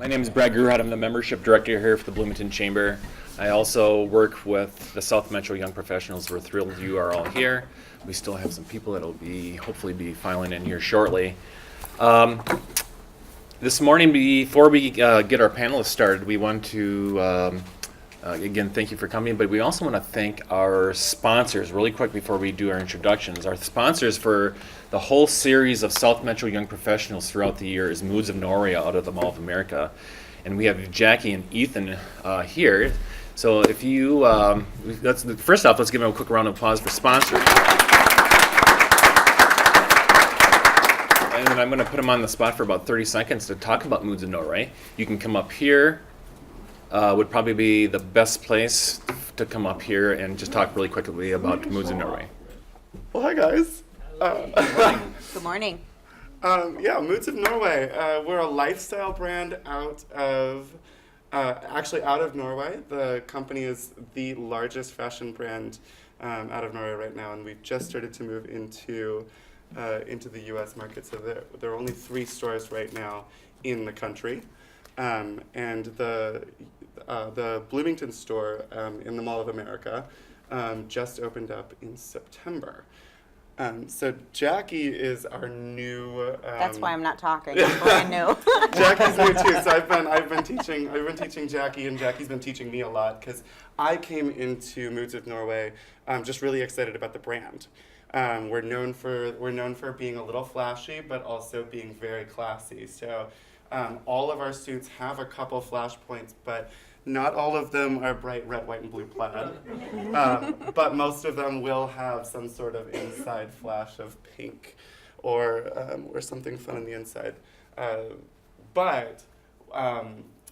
My name is Brad Gruhat. I'm the membership director here for the Bloomington Chamber. I also work with the South Metro Young Professionals. We're thrilled you are all here. We still have some people that will hopefully be filing in here shortly. This morning, before we get our panelists started, we want to again, thank you for coming, but we also want to thank our sponsors really quick before we do our introductions. Our sponsors for the whole series of South Metro Young Professionals throughout the year is Moods of Norway out of the Mall of America. And we have Jackie and Ethan here. So if you, first off, let's give them a quick round of applause for sponsors. And then I'm going to put them on the spot for about 30 seconds to talk about Moods of Norway. You can come up here. Would probably be the best place to come up here and just talk really quickly about Moods of Norway. Well, hi guys. Good morning. Moods of Norway. We're a lifestyle brand out of Norway. The company is the largest fashion brand out of Norway right now, and we've just started to move into the U.S. market. So there are only 3 stores right now in the country, and the Bloomington store in the Mall of America just opened up in September. So Jackie is our new. That's why I'm not talking. I'm brand new. Jackie's new too. So I've been teaching Jackie, and Jackie's been teaching me a lot because I came into Moods of Norway just really excited about the brand. We're known for being a little flashy, but also being very classy. So all of our suits have a couple flashpoints, but not all of them are bright red, white, and blue plaid, but most of them will have some sort of inside flash of pink or something fun on the inside. But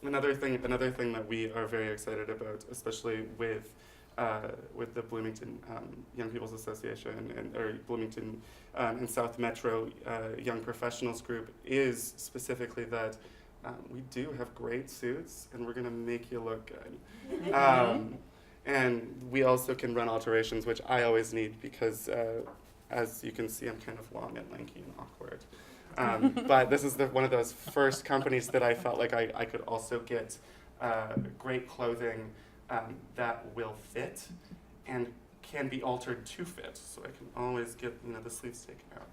another thing that we are very excited about, especially with the Bloomington Young People's Association or Bloomington and South Metro Young Professionals Group, is specifically that we do have great suits, and we're going to make you look good. And we also can run alterations, which I always need because, as you can see, I'm kind of long and lanky and awkward. But this is one of those first companies that I felt like I could also get great clothing that will fit and can be altered to fit, so I can always get the sleeves taken out.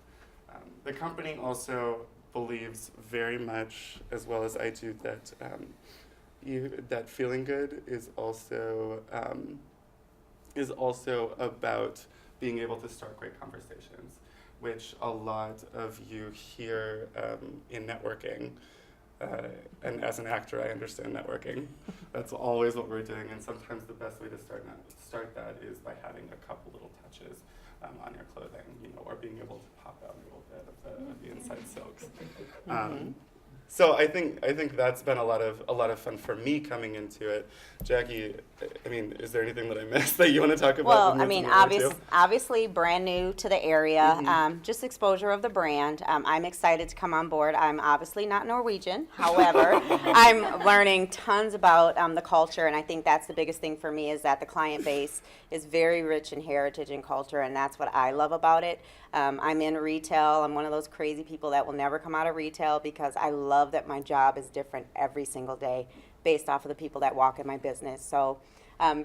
The company also believes very much, as well as I do, that that feeling good is also about being able to start great conversations, which a lot of you hear in networking. And as an actor, I understand networking. That's always what we're doing, and sometimes the best way to start that is by having a couple little touches on your clothing, or being able to pop out a little bit of the inside silks. So I think that's been a lot of fun for me coming into it. Jackie, I mean, is there anything that I missed that you want to talk about? Well, I mean, obviously brand new to the area, just exposure of the brand. I'm excited to come on board. I'm obviously not Norwegian. However, I'm learning tons about the culture, and I think that's the biggest thing for me, is that the client base is very rich in heritage and culture, and that's what I love about it. I'm in retail. I'm one of those crazy people that will never come out of retail because I love that my job is different every single day based off of the people that walk in my business. So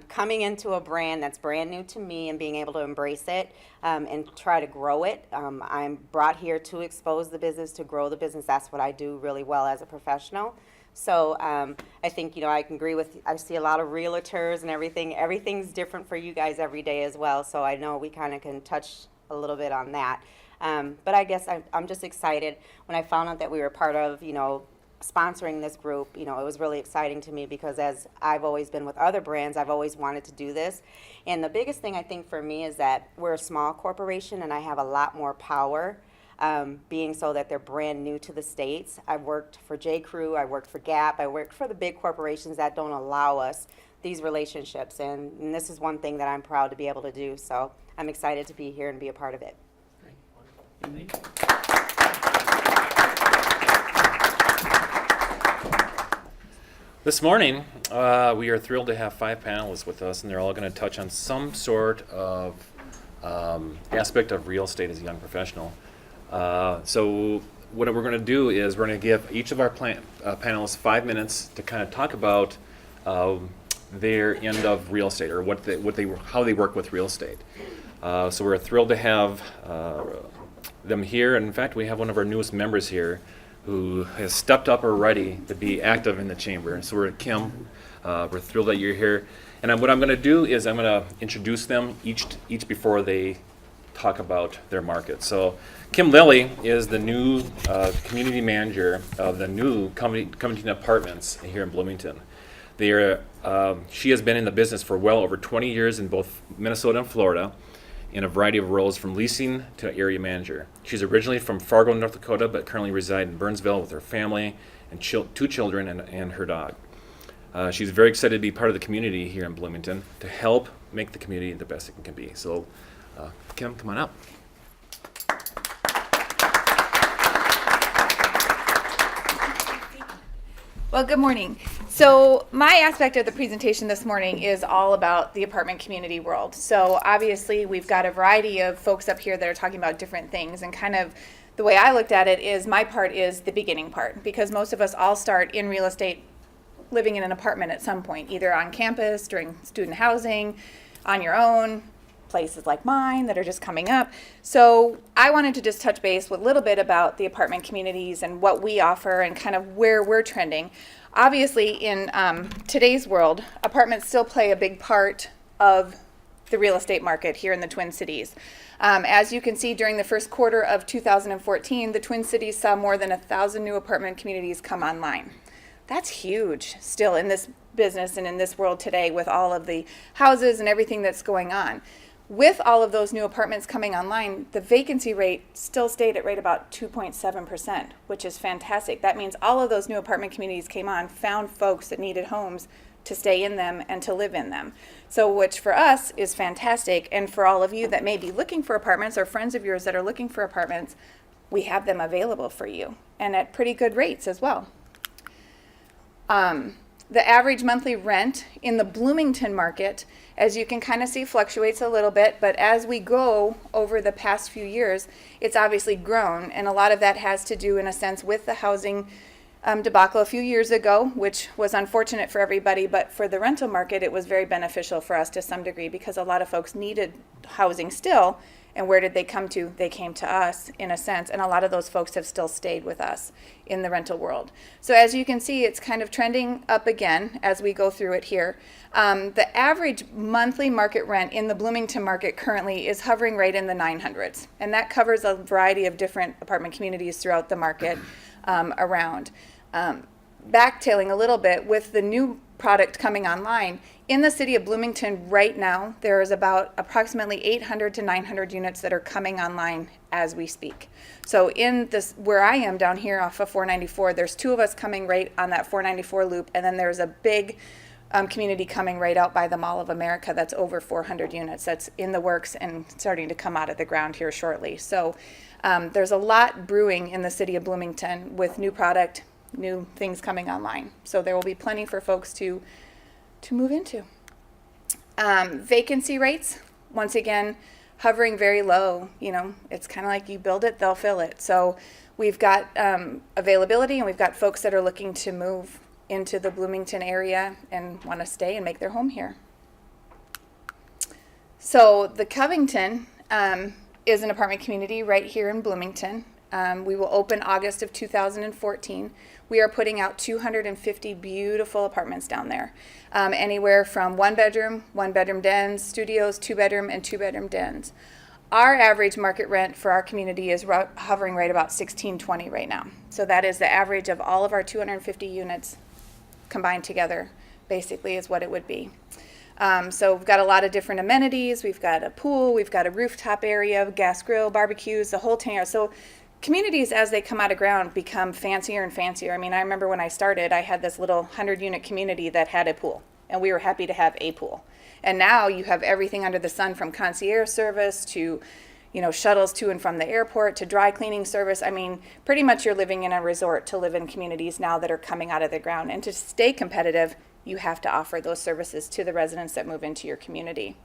coming into a brand that's brand new to me and being able to embrace it and try to grow it. I'm brought here to expose the business, to grow the business. That's what I do really well as a professional. So I think, I can agree with, I see a lot of realtors and everything. Everything's different for you guys every day as well. So I know we kind of can touch a little bit on that. But I guess I'm just excited when I found out that we were part of, sponsoring this group. It was really exciting to me because as I've always been with other brands, I've always wanted to do this. And the biggest thing I think for me is that we're a small corporation and I have a lot more power, being so that they're brand new to the States. I've worked for J. Crew, I worked for Gap, I worked for the big corporations that don't allow us these relationships. And this is one thing that I'm proud to be able to do. So I'm excited to be here and be a part of it. Thank you. This morning, we are thrilled to have 5 panelists with us, and they're all going to touch on some sort of aspect of real estate as a young professional. So what we're going to do is we're going to give each of our panelists 5 minutes to kind of talk about their end of real estate, or how they work with real estate. So we're thrilled to have them here. And in fact, we have one of our newest members here who has stepped up already to be active in the chamber. And so we're Kim. We're thrilled that you're here. And what I'm going to do is I'm going to introduce them each before they talk about their market. So Kim Lilly is the new community manager of the new Covington Apartments here in Bloomington. She has been in the business for well over 20 years in both Minnesota and Florida, in a variety of roles from leasing to area manager. She's originally from Fargo, North Dakota, but currently resides in Burnsville with her family and 2 children and her dog. She's very excited to be part of the community here in Bloomington to help make the community the best it can be. So, Kim, come on up. Well, good morning. So my aspect of the presentation this morning is all about the apartment community world. So obviously we've got a variety of folks up here that are talking about different things, and kind of the way I looked at it is my part is the beginning part, because most of us all start in real estate living in an apartment at some point, either on campus, during student housing, on your own, places like mine that are just coming up. So I wanted to just touch base with a little bit about the apartment communities and what we offer and kind of where we're trending. Obviously, in today's world, apartments still play a big part of the real estate market here in the Twin Cities. As you can see, during the first quarter of 2014, the Twin Cities saw more than 1,000 new apartment communities come online. That's huge still in this business and in this world today, with all of the houses and everything that's going on. With all of those new apartments coming online, the vacancy rate still stayed at right about 2.7%, which is fantastic. That means all of those new apartment communities came on, found folks that needed homes to stay in them and to live in them. So which for us is fantastic. And for all of you that may be looking for apartments, or friends of yours that are looking for apartments, we have them available for you, and at pretty good rates as well. The average monthly rent in the Bloomington market, as you can kind of see, fluctuates a little bit, but as we go over the past few years, it's obviously grown, and a lot of that has to do, in a sense, with the housing debacle a few years ago, which was unfortunate for everybody, but for the rental market, it was very beneficial for us to some degree, because a lot of folks needed housing still. And where did they come to? They came to us, in a sense, and a lot of those folks have still stayed with us in the rental world. So as you can see, it's kind of trending up again as we go through it here. The average monthly market rent in the Bloomington market currently is hovering right in the 900s, and that covers a variety of different apartment communities throughout the market around. Backtailing a little bit, with the new product coming online, in the city of Bloomington right now, there is about approximately 800 to 900 units that are coming online as we speak. So in this, where I am down here off of 494, there's 2 of us coming right on that 494 loop, and then there's a big community coming right out by the Mall of America that's over 400 units that's in the works and starting to come out of the ground here shortly. So there's a lot brewing in the city of Bloomington with new product, new things coming online. So there will be plenty for folks to move into. Vacancy rates, once again, hovering very low. You know, it's kind of like you build it, they'll fill it. So we've got availability, and we've got folks that are looking to move into the Bloomington area and want to stay and make their home here. So the Covington is an apartment community right here in Bloomington. We will open August of 2014. We are putting out 250 beautiful apartments down there. Anywhere from one bedroom dens, studios, 2-bedroom, and 2-bedroom dens. Our average market rent for our community is hovering right about $16.20 right now. So that is the average of all of our 250 units combined together, basically, is what it would be. So we've got a lot of different amenities. We've got a pool, we've got a rooftop area, gas grill, barbecues, the whole 10 years. So communities, as they come out of ground, become fancier and fancier. I mean, I remember when I started, I had this little 100-unit community that had a pool, and we were happy to have a pool. And now you have everything under the sun, from concierge service to, you know, shuttles to and from the airport to dry cleaning service. I mean, pretty much you're living in a resort to live in communities now that are coming out of the ground. And to stay competitive, you have to offer those services to the residents that move into your community.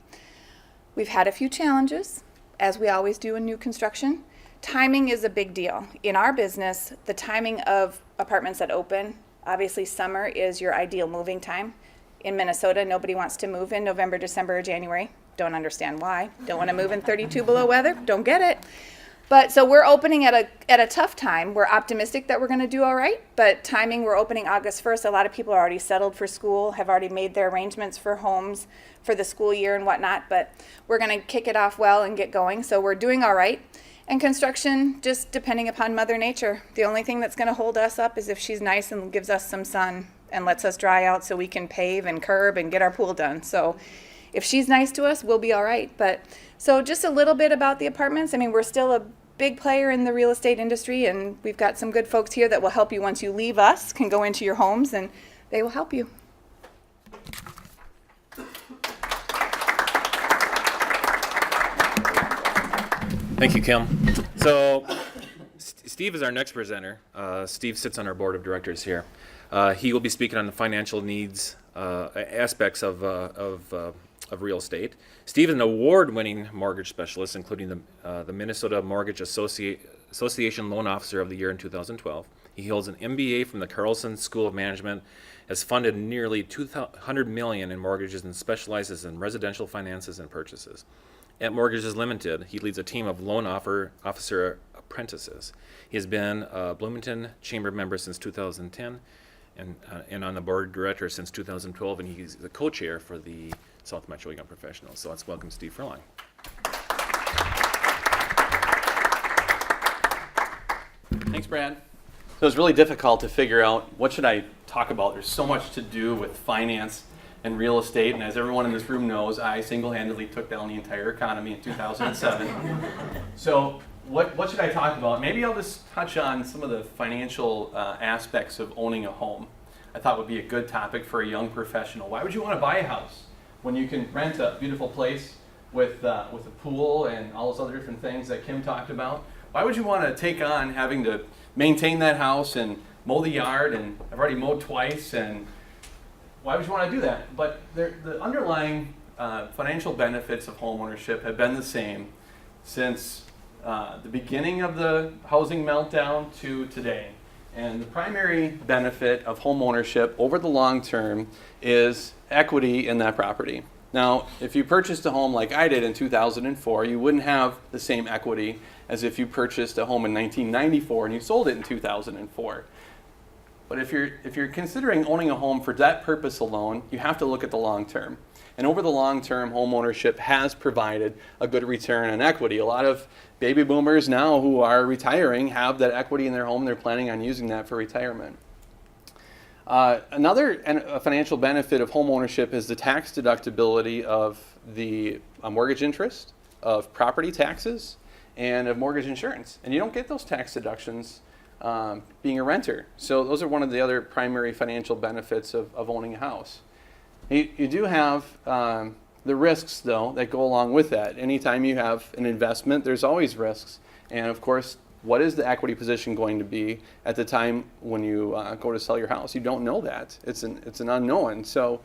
We've had a few challenges, as we always do in new construction. timing is a big deal. In our business, the timing of apartments that open, obviously summer is your ideal moving time. In Minnesota, nobody wants to move in November, December, or January. Don't understand why. Don't want to move in 32 below weather. Don't get it. But so we're opening at a tough time. We're optimistic that we're going to do all right, but timing, we're opening August 1st. A lot of people are already settled for school, have already made their arrangements for homes for the school year and whatnot, but we're going to kick it off well and get going. So we're doing all right. And construction, just depending upon Mother Nature. The only thing that's going to hold us up is if she's nice and gives us some sun and lets us dry out so we can pave and curb and get our pool done. So if she's nice to us, we'll be all right. But so just a little bit about the apartments. I mean, we're still a big player in the real estate industry, and we've got some good folks here that will help you once you leave us, can go into your homes, and they will help you. Thank you, Kim. So, Steve is our next presenter. Steve sits on our board of directors here. He will be speaking on the financial needs aspects of real estate. Steve is an award-winning mortgage specialist, including the Minnesota Mortgage Association Loan Officer of the Year in 2012. He holds an MBA from the Carlson School of Management, has funded nearly $200 million in mortgages, and specializes in residential finances and purchases. At Mortgages Limited, he leads a team of loan officer apprentices. He has been a Bloomington Chamber member since 2010 and on the board of directors since 2012, and he's the co-chair for the South Metro Young Professionals. So let's welcome Steve Furlong. Thanks, Brad. So it's really difficult to figure out what should I talk about. There's so much to do with finance and real estate, and as everyone in this room knows, I single-handedly took down the entire economy in 2007. So what should I talk about? Maybe I'll just touch on some of the financial aspects of owning a home. I thought would be a good topic for a young professional. Why would you want to buy a house when you can rent a beautiful place with a pool and all those other different things that Kim talked about? Why would you want to take on having to maintain that house and mow the yard, and I've already mowed twice, and why would you want to do that? But the underlying financial benefits of homeownership have been the same since the beginning of the housing meltdown to today. And the primary benefit of homeownership over the long term is equity in that property. Now, if you purchased a home like I did in 2004, you wouldn't have the same equity as if you purchased a home in 1994 and you sold it in 2004. But if you're considering owning a home for that purpose alone, you have to look at the long term. And over the long term, home ownership has provided a good return on equity. A lot of baby boomers now who are retiring have that equity in their home. They're planning on using that for retirement. Another financial benefit of home ownership is the tax deductibility of the mortgage interest, of property taxes, and of mortgage insurance. And you don't get those tax deductions being a renter. So those are one of the other primary financial benefits of owning a house. You do have the risks, though, that go along with that. Anytime you have an investment, there's always risks. And of course, what is the equity position going to be at the time when you go to sell your house? You don't know that. It's an unknown. So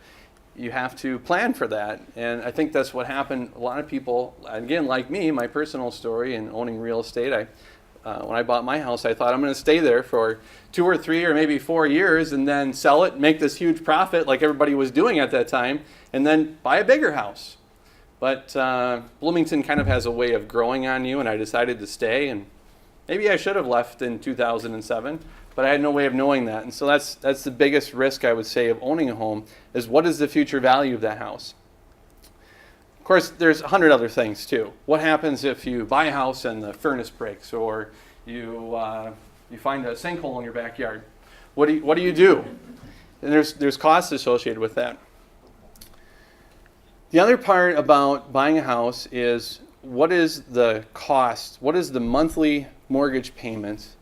you have to plan for that. And I think that's what happened. A lot of people, again, like me, my personal story in owning real estate, when I bought my house, I thought I'm going to stay there for 2 or 3 or maybe 4 years and then sell it, make this huge profit like everybody was doing at that time, and then buy a bigger house. But Bloomington kind of has a way of growing on you, and I decided to stay. And maybe I should have left in 2007, but I had no way of knowing that. And so that's the biggest risk, I would say, of owning a home, is what is the future value of that house? Of course, there's 100 other things too. What happens if you buy a house and the furnace breaks, or you find a sinkhole in your backyard? What do you do? And there's costs associated with that. The other part about buying a house is, what is the cost? What is the monthly mortgage payment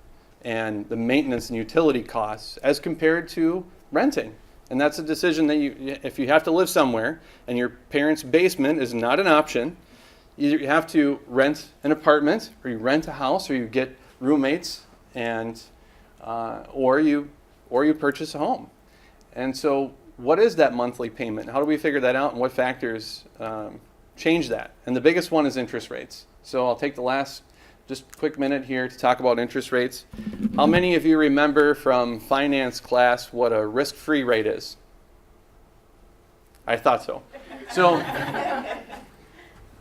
and the maintenance and utility costs as compared to renting? And that's a decision that if you have to live somewhere and your parents' basement is not an option, either you have to rent an apartment, or you rent a house, or you get roommates, and or you purchase a home. And so, what is that monthly payment? How do we figure that out, and what factors change that? And the biggest one is interest rates. So I'll take the last just a quick minute here to talk about interest rates. How many of you remember from finance class what a risk-free rate is? I thought so. So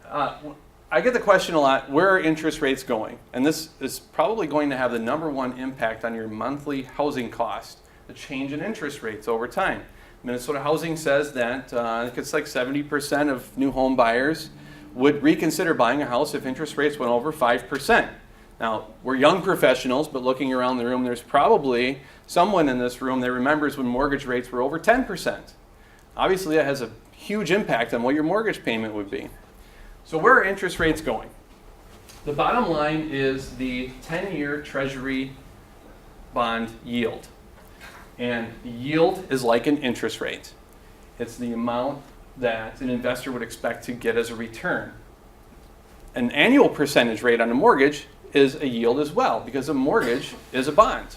I get the question a lot, where are interest rates going? And this is probably going to have the number one impact on your monthly housing cost, the change in interest rates over time. Minnesota Housing says that I think it's like 70% of new home buyers would reconsider buying a house if interest rates went over 5%. Now, we're young professionals, but looking around the room, there's probably someone in this room that remembers when mortgage rates were over 10%. Obviously, that has a huge impact on what your mortgage payment would be. So where are interest rates going? The bottom line is the 10-year Treasury bond yield. And the yield is like an interest rate. It's the amount that an investor would expect to get as a return. An annual percentage rate on a mortgage is a yield as well, because a mortgage is a bond.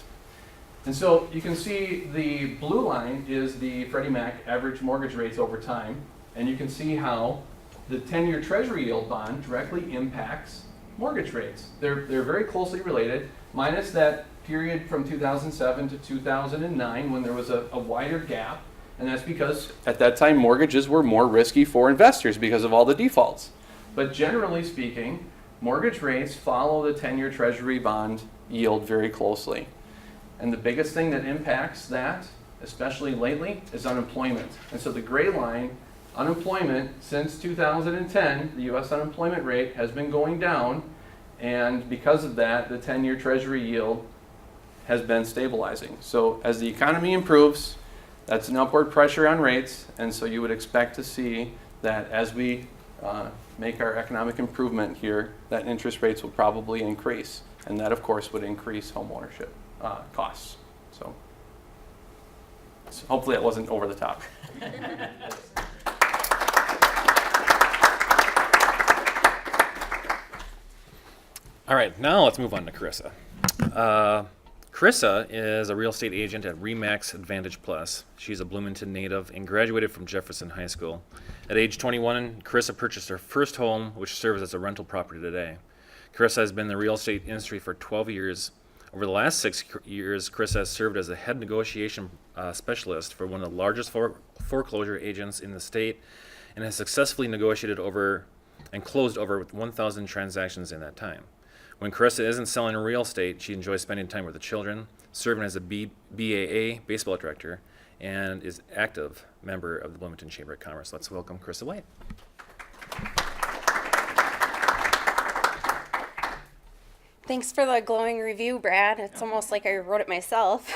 And so you can see the blue line is the Freddie Mac average mortgage rates over time, and you can see how the 10-year Treasury yield bond directly impacts mortgage rates. They're very closely related, minus that period from 2007 to 2009 when there was a wider gap, and that's because at that time mortgages were more risky for investors because of all the defaults. But generally speaking, mortgage rates follow the 10-year Treasury bond yield very closely. And the biggest thing that impacts that, especially lately, is unemployment. And so the gray line, unemployment since 2010, the U.S. unemployment rate has been going down, and because of that, the 10-year Treasury yield has been stabilizing. So as the economy improves, that's an upward pressure on rates, and so you would expect to see that as we make our economic improvement here, that interest rates will probably increase, and that of course would increase home ownership costs. So hopefully that wasn't over the top. All right, now let's move on to Carissa. Carissa is a real estate agent at Remax Advantage Plus. She's a Bloomington native and graduated from Jefferson High School. At age 21, Carissa purchased her first home, which serves as a rental property today. Carissa has been in the real estate industry for 12 years. Over the last 6 years, Carissa has served as a head negotiation specialist for one of the largest foreclosure agents in the state and has successfully negotiated over and closed over 1,000 transactions in that time. When Carissa isn't selling real estate, she enjoys spending time with the children, serving as a BAA baseball director, and is an active member of the Bloomington Chamber of Commerce. Let's welcome Carissa White. Thanks for the glowing review, Brad. It's almost like I wrote it myself.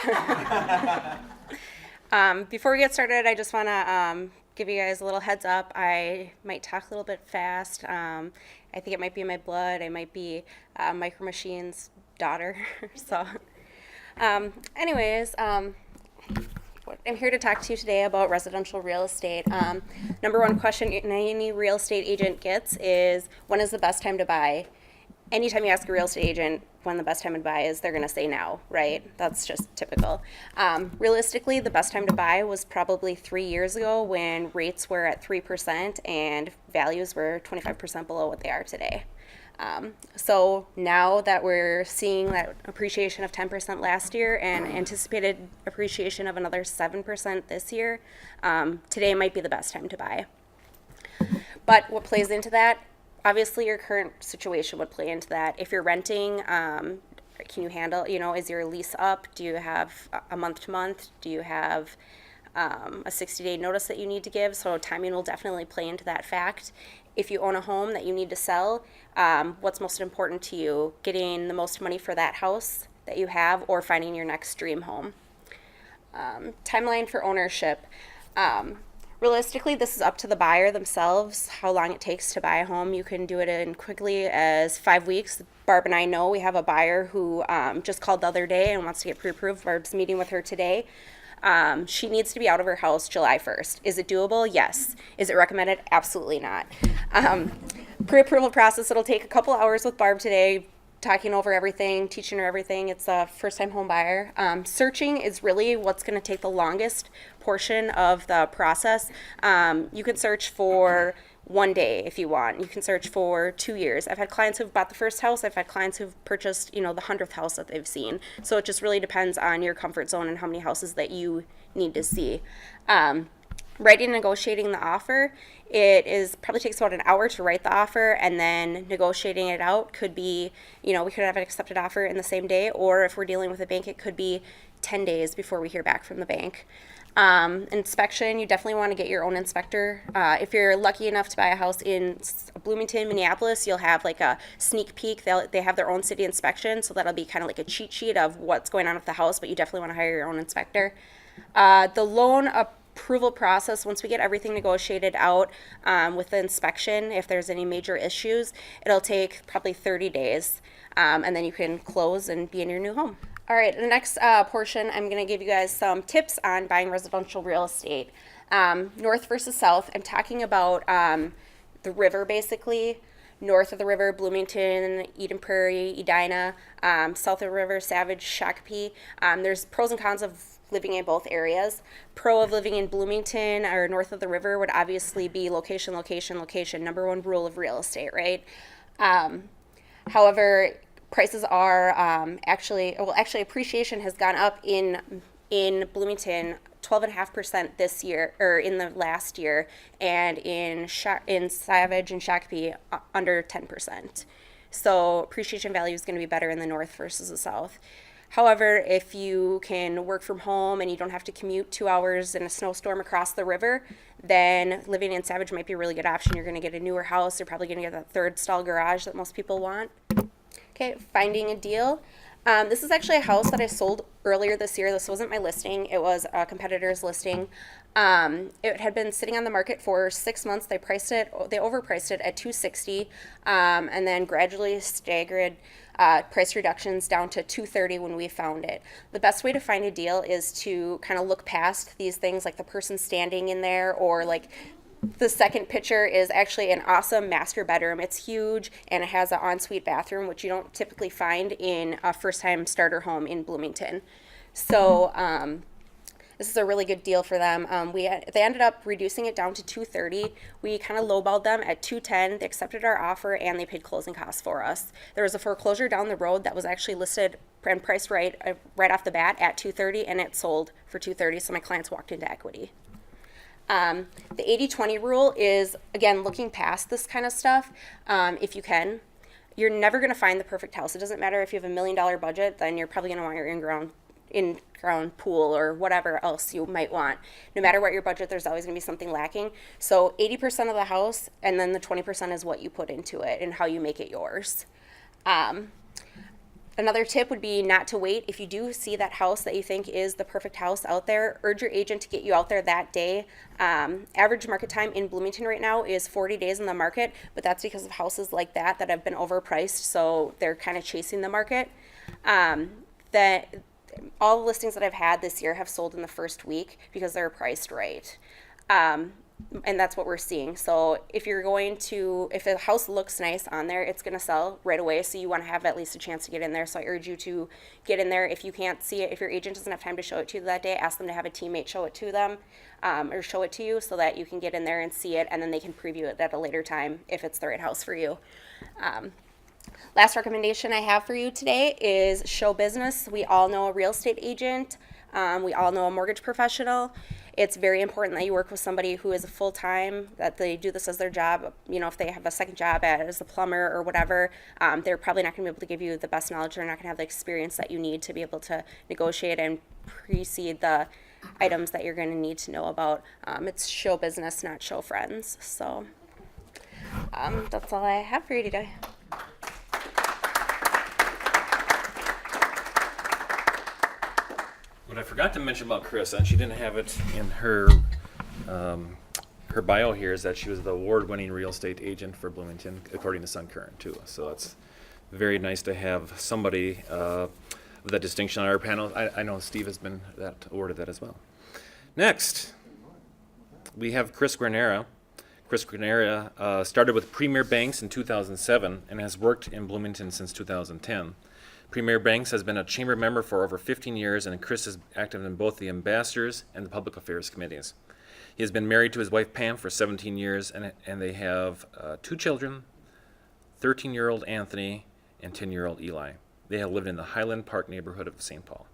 Before we get started, I just want to give you guys a little heads up. I might talk a little bit fast. I think it might be in my blood. I might be Micro Machine's daughter. So, anyways, I'm here to talk to you today about residential real estate. Number one question any real estate agent gets is, when is the best time to buy? Anytime you ask a real estate agent when the best time to buy is, they're going to say now, right? That's just typical. Realistically, the best time to buy was probably 3 years ago when rates were at 3% and values were 25% below what they are today. So now that we're seeing that appreciation of 10% last year and anticipated appreciation of another 7% this year, today might be the best time to buy. But what plays into that? Obviously, your current situation would play into that. If you're renting, can you handle, is your lease up? Do you have a month to month? Do you have a 60-day notice that you need to give? So timing will definitely play into that fact. If you own a home that you need to sell, what's most important to you? Getting the most money for that house that you have, or finding your next dream home? Timeline for ownership. Realistically, this is up to the buyer themselves, how long it takes to buy a home. You can do it in quickly as 5 weeks. Barb and I know we have a buyer who just called the other day and wants to get pre-approved. Barb's meeting with her today. She needs to be out of her house July 1st. Is it doable? Yes. Is it recommended? Absolutely not. Pre-approval process, it'll take a couple hours with Barb today, talking over everything, teaching her everything. It's a first-time home buyer. Searching is really what's going to take the longest portion of the process. You could search for 1 day if you want. You can search for 2 years. I've had clients who've bought the first house. I've had clients who've purchased, the 100th house that they've seen. So it just really depends on your comfort zone and how many houses that you need to see. Writing and negotiating the offer, probably takes about an hour to write the offer, and then negotiating it out could be, we could have an accepted offer in the same day, or if we're dealing with a bank, it could be 10 days before we hear back from the bank. Inspection, you definitely want to get your own inspector. If you're lucky enough to buy a house in Bloomington, Minneapolis, you'll have like a sneak peek. They have their own city inspection, so that'll be kind of like a cheat sheet of what's going on with the house, but you definitely want to hire your own inspector. The loan approval process, once we get everything negotiated out with the inspection, if there's any major issues, it'll take probably 30 days, and then you can close and be in your new home. All right, the next portion, I'm going to give you guys some tips on buying residential real estate. North versus south, I'm talking about the river basically. North of the river, Bloomington, Eden Prairie, Edina, south of the river, Savage, Shakopee. There's pros and cons of living in both areas. Pro of living in Bloomington or north of the river would obviously be location, location, location. Number one rule of real estate, right? However, prices are actually appreciation has gone up in Bloomington 12.5% this year, or in the last year, and in Savage and Shakopee under 10%. So appreciation value is going to be better in the north versus the south. However, if you can work from home and you don't have to commute 2 hours in a snowstorm across the river, then living in Savage might be a really good option. You're going to get a newer house. You're probably going to get that third stall garage that most people want. Okay, finding a deal. This is actually a house that I sold earlier this year. This wasn't my listing. It was a competitor's listing. It had been sitting on the market for 6 months. They overpriced it at $260, and then gradually staggered price reductions down to $230 when we found it. The best way to find a deal is to kind of look past these things, like the person standing in there, or like the second picture is actually an awesome master bedroom. It's huge, and it has an ensuite bathroom, which you don't typically find in a first-time starter home in Bloomington. So this is a really good deal for them. They ended up reducing it down to $230. We kind of lowballed them at $210. They accepted our offer, and they paid closing costs for us. There was a foreclosure down the road that was actually listed and priced right off the bat at $230, and it sold for $230. So my clients walked into equity. The 80-20 rule is, again, looking past this kind of stuff, if you can. You're never going to find the perfect house. It doesn't matter if you have $1 million budget, then you're probably going to want your in-ground pool or whatever else you might want. No matter what your budget, there's always going to be something lacking. So 80% of the house, and then the 20% is what you put into it and how you make it yours. Another tip would be not to wait. If you do see that house that you think is the perfect house out there, urge your agent to get you out there that day. Average market time in Bloomington right now is 40 days in the market, but that's because of houses like that have been overpriced, so they're kind of chasing the market. All the listings that I've had this year have sold in the first week because they're priced right. And that's what we're seeing. So if a house looks nice on there, it's going to sell right away. So you want to have at least a chance to get in there. So I urge you to get in there. If you can't see it, if your agent doesn't have time to show it to you that day, ask them to have a teammate show it to them, or show it to you so that you can get in there and see it, and then they can preview it at a later time if it's the right house for you. Last recommendation I have for you today is show business. We all know a real estate agent. We all know a mortgage professional. It's very important that you work with somebody who is a full-time, that they do this as their job. If they have a second job as a plumber or whatever, they're probably not going to be able to give you the best knowledge. They're not going to have the experience that you need to be able to negotiate and precede the items that you're going to need to know about. It's show business, not show friends. So that's all I have for you today. What I forgot to mention about Chris, and she didn't have it in her bio here, is that she was the award-winning real estate agent for Bloomington, according to Sun Current, too. So it's very nice to have somebody of that distinction on our panel. I know Steve has been awarded that as well. Next, we have Chris Granera. Chris Granera started with Premier Banks in 2007 and has worked in Bloomington since 2010. Premier Banks has been a chamber member for over 15 years, and Chris is active in both the ambassadors and the public affairs committees. He has been married to his wife Pam for 17 years, and they have 2 children, 13-year-old Anthony and 10-year-old Eli. They have lived in the Highland Park neighborhood of St. Paul.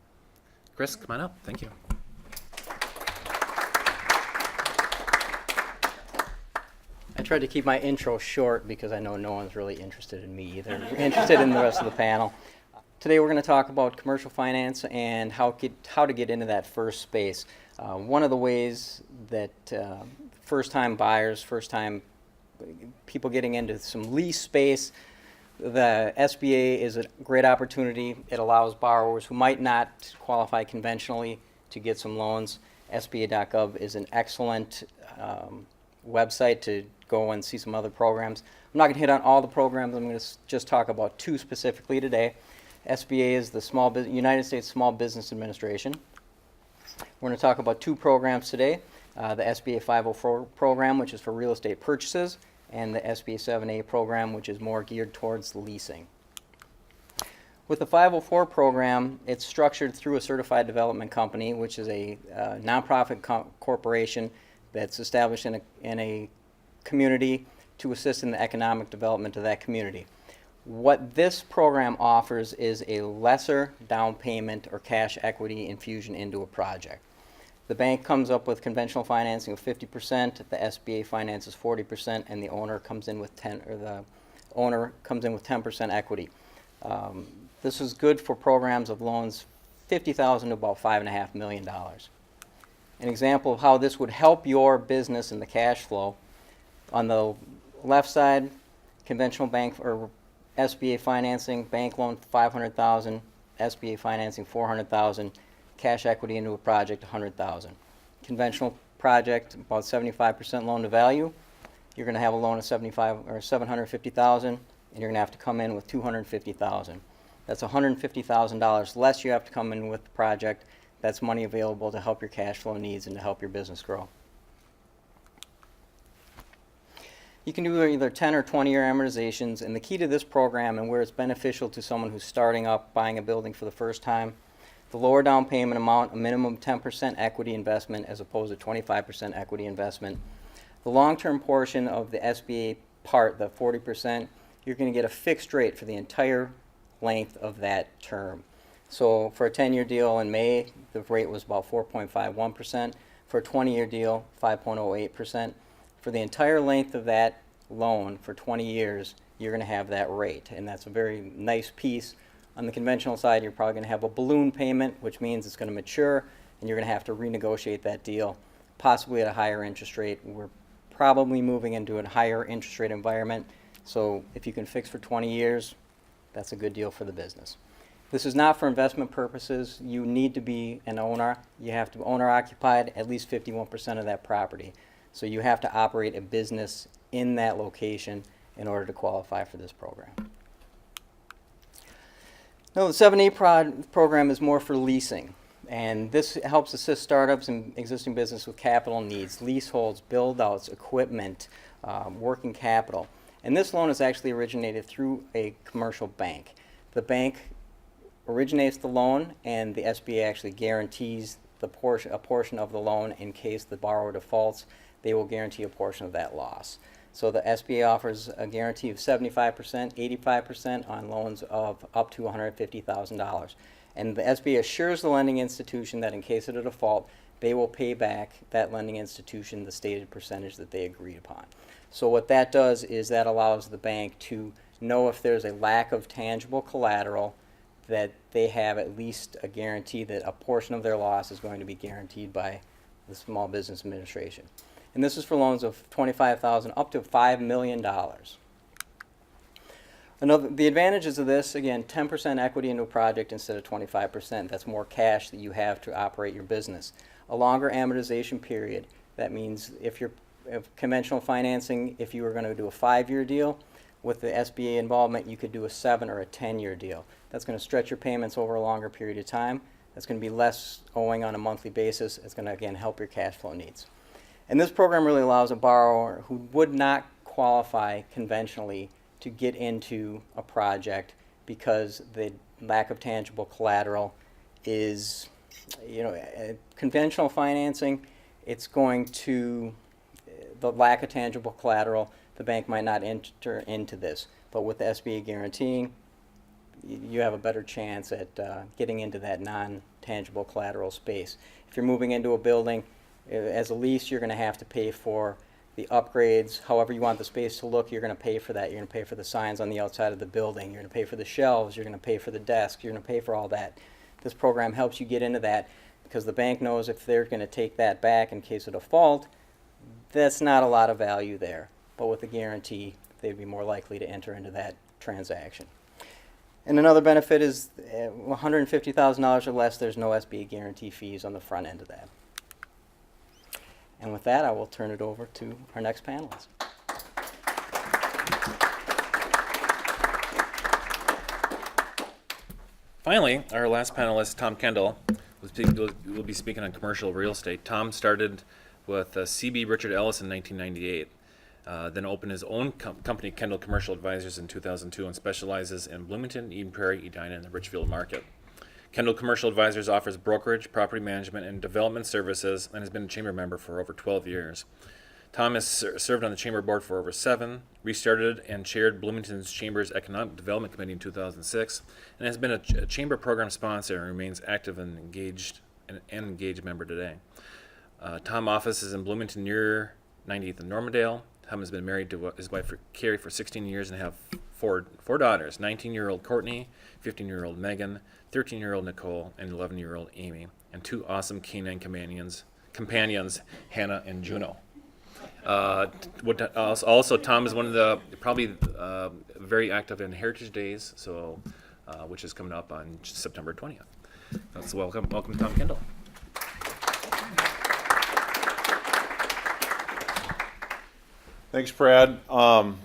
Chris, come on up. Thank you. I tried to keep my intro short because I know no one's really interested in me either, interested in the rest of the panel. Today we're going to talk about commercial finance and how to get into that first space. One of the ways that first-time buyers, first-time people getting into some lease space, the SBA is a great opportunity. It allows borrowers who might not qualify conventionally to get some loans. SBA.gov is an excellent website to go and see some other programs. I'm not going to hit on all the programs. I'm going to just talk about 2 specifically today. SBA is the United States Small Business Administration. We're going to talk about 2 programs today. The SBA 504 program, which is for real estate purchases, and the SBA 7A program, which is more geared towards leasing. With the 504 program, it's structured through a certified development company, which is a nonprofit corporation that's established in a community to assist in the economic development of that community. What this program offers is a lesser down payment or cash equity infusion into a project. The bank comes up with conventional financing of 50%, the SBA finances 40%, and the owner comes in with 10% equity. This is good for programs of loans $50,000 to about $5.5 million. An example of how this would help your business in the cash flow: on the left side, conventional bank or SBA financing, bank loan $500,000, SBA financing $400,000, cash equity into a project $100,000. Conventional project, about 75% loan to value. You're going to have a loan of $750,000, and you're going to have to come in with $250,000. That's $150,000 less you have to come in with the project. That's money available to help your cash flow needs and to help your business grow. You can do either 10 or 20-year amortizations, and the key to this program and where it's beneficial to someone who's starting up buying a building for the first time: the lower down payment amount, a minimum 10% equity investment as opposed to 25% equity investment. The long-term portion of the SBA part, the 40%, you're going to get a fixed rate for the entire length of that term. So for a 10-year deal in May, the rate was about 4.51%. For a 20-year deal, 5.08%. For the entire length of that loan for 20 years, you're going to have that rate, and that's a very nice piece. On the conventional side, you're probably going to have a balloon payment, which means it's going to mature, and you're going to have to renegotiate that deal, possibly at a higher interest rate. We're probably moving into a higher interest rate environment, so if you can fix for 20 years, that's a good deal for the business. This is not for investment purposes. You need to be an owner. You have to be owner-occupied, at least 51% of that property. So you have to operate a business in that location in order to qualify for this program. Now, the 7A program is more for leasing, and this helps assist startups and existing business with capital needs: leaseholds, build-outs, equipment, working capital. And this loan is actually originated through a commercial bank. The bank originates the loan, and the SBA actually guarantees a portion of the loan in case the borrower defaults. They will guarantee a portion of that loss. So the SBA offers a guarantee of 75%, 85% on loans of up to $150,000. And the SBA assures the lending institution that in case of a default, they will pay back that lending institution the stated percentage that they agreed upon. So what that does is that allows the bank to know if there's a lack of tangible collateral, that they have at least a guarantee that a portion of their loss is going to be guaranteed by the Small Business Administration. And this is for loans of $25,000 up to $5 million. The advantages of this, again, 10% equity into a project instead of 25%. That's more cash that you have to operate your business. A longer amortization period. That means if conventional financing, if you were going to do a 5-year deal, with the SBA involvement, you could do a 7 or a 10-year deal. That's going to stretch your payments over a longer period of time. That's going to be less owing on a monthly basis. It's going to, again, help your cash flow needs. And this program really allows a borrower who would not qualify conventionally to get into a project because the lack of tangible collateral is, conventional financing it's going to, the lack of tangible collateral, the bank might not enter into this. But with the SBA guaranteeing, you have a better chance at getting into that non-tangible collateral space. If you're moving into a building, as a lease, you're going to have to pay for the upgrades. However you want the space to look, you're going to pay for that. You're going to pay for the signs on the outside of the building. You're going to pay for the shelves. You're going to pay for the desks. You're going to pay for all that. This program helps you get into that because the bank knows if they're going to take that back in case of default, that's not a lot of value there. But with the guarantee, they'd be more likely to enter into that transaction. And another benefit is $150,000 or less, there's no SBA guarantee fees on the front end of that. And with that, I will turn it over to our next panelist. Finally, our last panelist, Tom Kendall, will be speaking on commercial real estate. Tom started with CB Richard Ellis in 1998. Then opened his own company, Kendall Commercial Advisors, in 2002 and specializes in Bloomington, Eden Prairie, Edina, and the Richfield market. Kendall Commercial Advisors offers brokerage, property management, and development services and has been a chamber member for over 12 years. Tom has served on the chamber board for over 7, restarted and chaired Bloomington's Chamber's Economic Development Committee in 2006, and has been a chamber program sponsor and remains active and engaged member today. Tom offices in Bloomington near 90th and Normandale. Tom has been married to his wife Carrie for 16 years and have four daughters, 19-year-old Courtney, 15-year-old Megan, 13-year-old Nicole, and 11-year-old Amy, and 2 awesome canine companions, Hannah and Juno. Also, Tom is one of the probably very active in Heritage Days, so which is coming up on September 20th. So welcome, Tom Kendall. Thanks, Brad.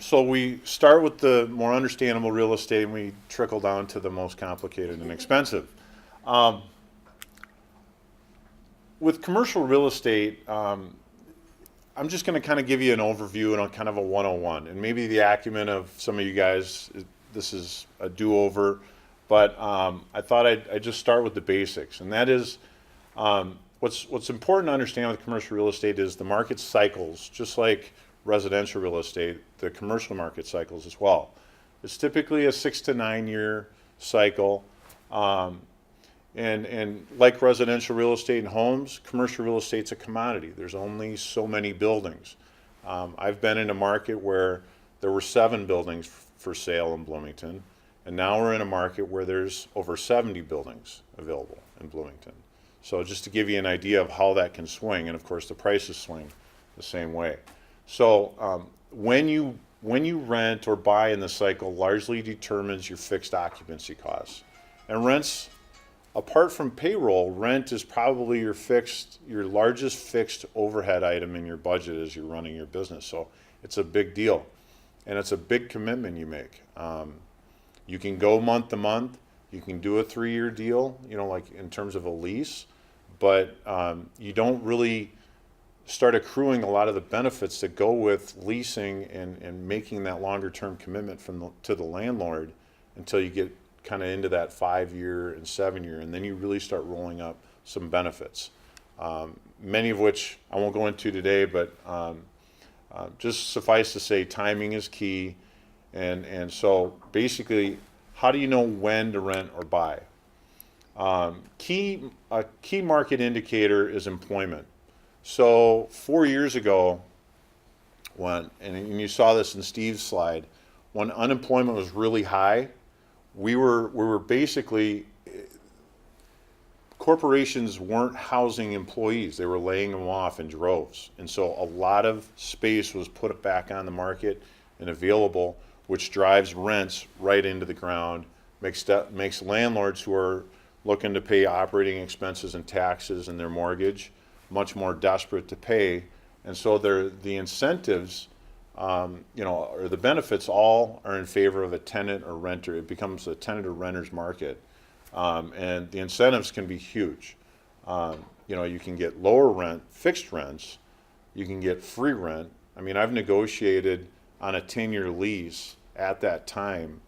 So we start with the more understandable real estate and we trickle down to the most complicated and expensive. With commercial real estate, I'm just going to kind of give you an overview and kind of a 101. And maybe the acumen of some of you guys, this is a do-over, but I thought I'd just start with the basics. And that is, what's important to understand with commercial real estate is the market cycles, just like residential real estate, the commercial market cycles as well. It's typically a 6 to 9 year cycle. And like residential real estate and homes, commercial real estate's a commodity. There's only so many buildings. I've been in a market where there were 7 buildings for sale in Bloomington, and now we're in a market where there's over 70 buildings available in Bloomington. So just to give you an idea of how that can swing, and of course the prices swing the same way. So when you rent or buy in the cycle largely determines your fixed occupancy costs. And rents, apart from payroll, rent is probably your largest fixed overhead item in your budget as you're running your business. So it's a big deal, and it's a big commitment you make. You can go month to month. You can do a 3-year deal, like in terms of a lease, but you don't really start accruing a lot of the benefits that go with leasing and making that longer term commitment to the landlord until you get kind of into that 5-year and 7-year, and then you really start rolling up some benefits, many of which I won't go into today, but just suffice to say timing is key. And so basically, how do you know when to rent or buy? A key market indicator is employment. So 4 years ago, and you saw this in Steve's slide, when unemployment was really high, we were basically, corporations weren't housing employees. They were laying them off in droves. And so a lot of space was put back on the market and available, which drives rents right into the ground, makes landlords who are looking to pay operating expenses and taxes and their mortgage much more desperate to pay, and so the incentives, or the benefits, all are in favor of a tenant or renter. It becomes a tenant or renter's market, and the incentives can be huge. You can get lower rent, fixed rents. You can get free rent. I mean, I've negotiated on a 10-year lease at that time,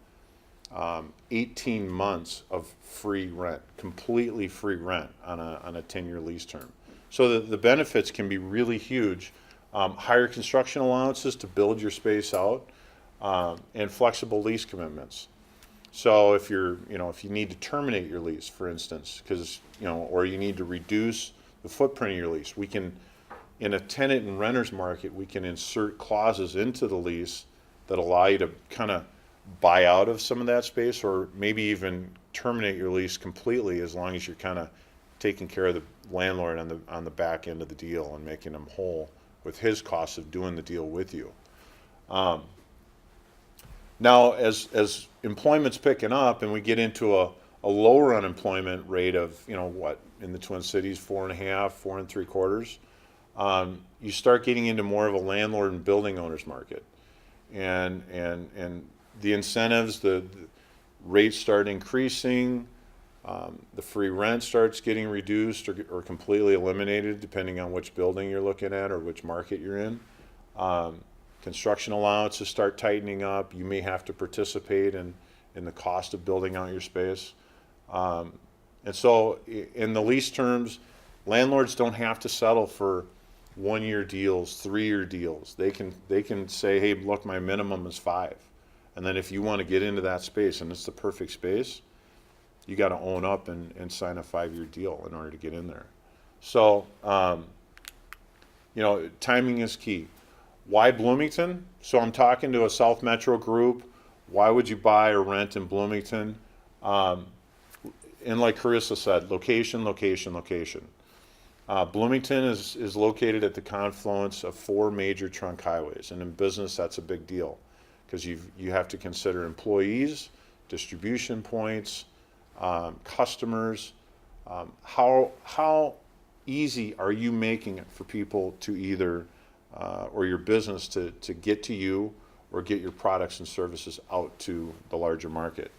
18 months of free rent, completely free rent on a 10-year lease term. So the benefits can be really huge. Higher construction allowances to build your space out, and flexible lease commitments. So if if you need to terminate your lease, for instance, because, or you need to reduce the footprint of your lease, we can, in a tenant and renter's market, we can insert clauses into the lease that allow you to kind of buy out of some of that space, or maybe even terminate your lease completely, as long as you're kind of taking care of the landlord on the back end of the deal and making him whole with his costs of doing the deal with you. Now, as employment's picking up and we get into a lower unemployment rate of, in the Twin Cities, 4.5, 4.75, you start getting into more of a landlord and building owners market. And the incentives, the rates start increasing, the free rent starts getting reduced or completely eliminated, depending on which building you're looking at or which market you're in. Construction allowances start tightening up. You may have to participate in the cost of building out your space. And so in the lease terms, landlords don't have to settle for 1-year deals, 3-year deals. They can say, hey, look, my minimum is 5. And then if you want to get into that space and it's the perfect space, you got to own up and sign a 5-year deal in order to get in there. So, timing is key. Why Bloomington? So I'm talking to a South Metro group. Why would you buy or rent in Bloomington? And like Carissa said, location, location, location. Bloomington is located at the confluence of 4 major trunk highways, and in business that's a big deal, because you have to consider employees, distribution points, customers. How easy are you making it for people to either or your business to get to you or get your products and services out to the larger market?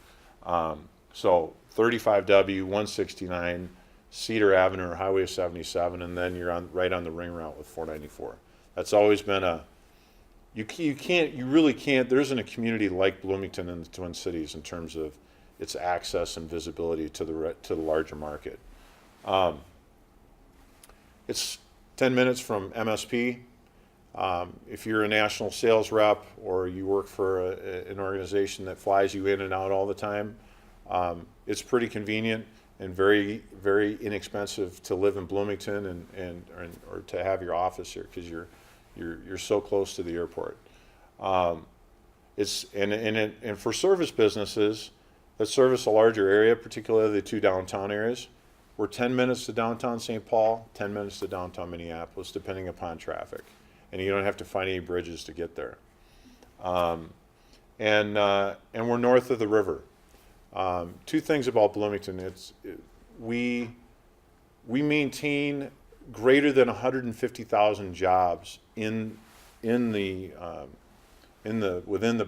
So 35W, 169, Cedar Avenue or Highway 77, and then you're right on the ring route with 494. That's always been you really can't, there isn't a community like Bloomington in the Twin Cities in terms of its access and visibility to the larger market. It's 10 minutes from MSP. If you're a national sales rep or you work for an organization that flies you in and out all the time, it's pretty convenient and very, very inexpensive to live in Bloomington or to have your office here, because you're so close to the airport. And for service businesses that service a larger area, particularly the 2 downtown areas, we're 10 minutes to downtown St. Paul, 10 minutes to downtown Minneapolis, depending upon traffic. And you don't have to find any bridges to get there. And we're north of the river. 2 things about Bloomington: we maintain greater than 150,000 jobs within the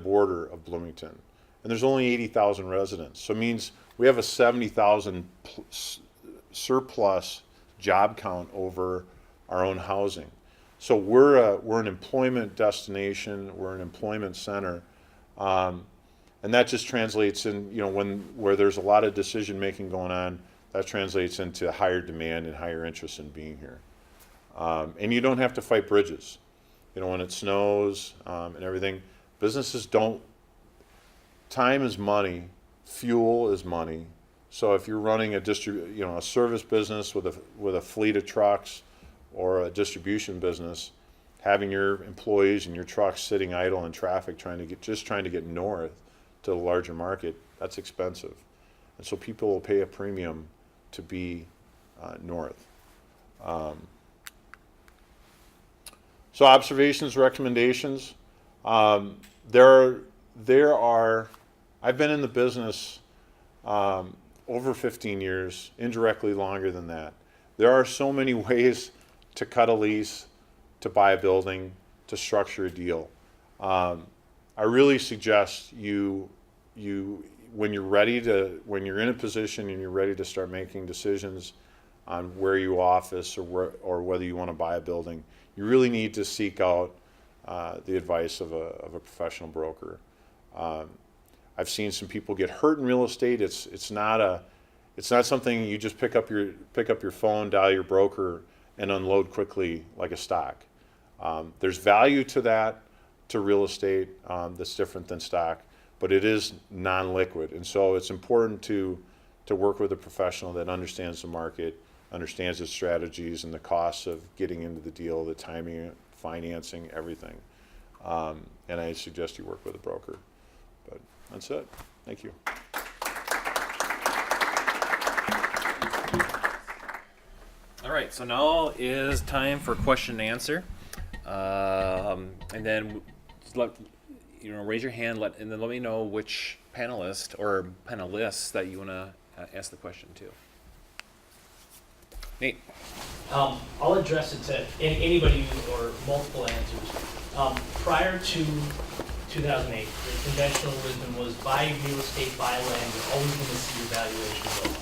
border of Bloomington, and there's only 80,000 residents. So it means we have a 70,000 surplus job count over our own housing. So we're an employment destination. We're an employment center, and that just translates in, where there's a lot of decision making going on. That translates into higher demand and higher interest in being here. And you don't have to fight bridges. When it snows and everything, businesses don't. Time is money. Fuel is money. So if you're running a service business with a fleet of trucks, or a distribution business, having your employees and your trucks sitting idle in traffic trying to get north to the larger market, that's expensive. And so people will pay a premium to be north. So observations, recommendations. I've been in the business over 15 years, indirectly longer than that. There are so many ways to cut a lease, to buy a building, to structure a deal. I really suggest when you're in a position and you're ready to start making decisions on where you office or whether you want to buy a building, you really need to seek out the advice of a professional broker. I've seen some people get hurt in real estate. It's not something you just pick up your phone, dial your broker, and unload quickly like a stock. There's value to that, to real estate, that's different than stock, but it is non-liquid. And so it's important to work with a professional that understands the market, understands its strategies and the costs of getting into the deal, the timing, financing, everything. And I suggest you work with a broker. But that's it. Thank you. All right, so now is time for question and answer. And then just raise your hand, and then let me know which panelist or panelists that you want to ask the question to. Nate. I'll address it to anybody or multiple answers. Prior to 2008, the conventional wisdom was buy real estate, buy land, you're always going to see your valuation go up.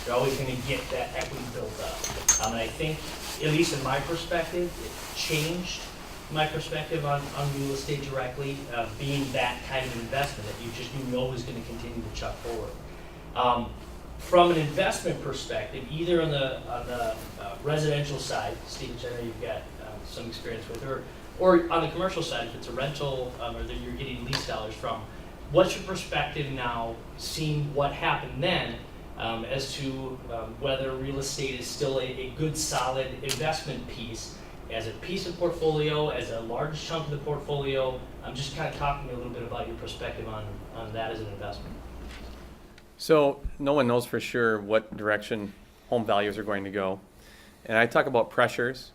You're always going to get that equity built up. And I think, at least in my perspective, it changed my perspective on real estate directly, being that kind of investment that you know is going to continue to chuck forward. From an investment perspective, either on the residential side, Steve, which I know you've got some experience with, or on the commercial side, if it's a rental or that you're getting lease dollars from, what's your perspective now, seeing what happened then, as to whether real estate is still a good, solid investment piece, as a piece of portfolio, as a large chunk of the portfolio? Just kind of talking a little bit about your perspective on that as an investment. So no one knows for sure what direction home values are going to go. And I talk about pressures